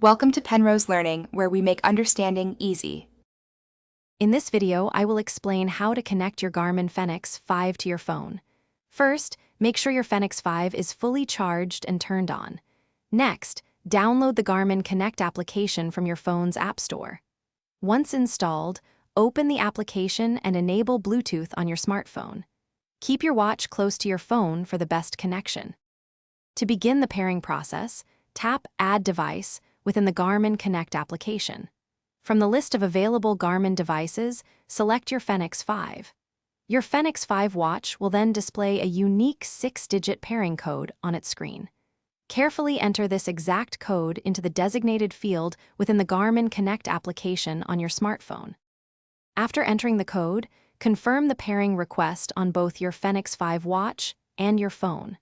Welcome to Penrose Learning, where we make understanding easy. In this video, I will explain how to connect your Garmin Fenix 5 to your phone. First, make sure your Fenix 5 is fully charged and turned on. Next, download the Garmin Connect application from your phone's App Store. Once installed, open the application and enable Bluetooth on your smartphone. Keep your watch close to your phone for the best connection. To begin the pairing process, tap Add Device within the Garmin Connect application. From the list of available Garmin devices, select your Fenix 5. Your Fenix 5 watch will then display a unique 6-digit pairing code on its screen. Carefully enter this exact code into the designated field within the Garmin Connect application on your smartphone. After entering the code, confirm the pairing request on both your Fenix 5 watch and your phone.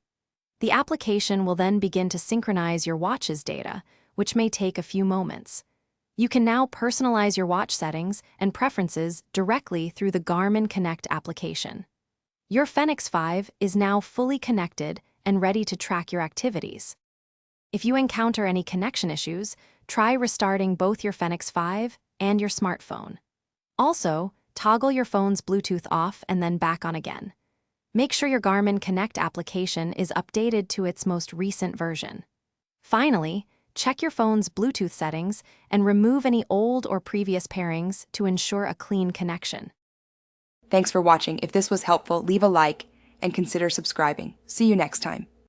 The application will then begin to synchronize your watch's data, which may take a few moments. You can now personalize your watch settings and preferences directly through the Garmin Connect application. Your Fenix 5 is now fully connected and ready to track your activities. If you encounter any connection issues, try restarting both your Fenix 5 and your smartphone. Also, toggle your phone's Bluetooth off and then back on again. Make sure your Garmin Connect application is updated to its most recent version. Finally, check your phone's Bluetooth settings and remove any old or previous pairings to ensure a clean connection. Thanks for watching. If this was helpful, leave a like and consider subscribing. See you next time.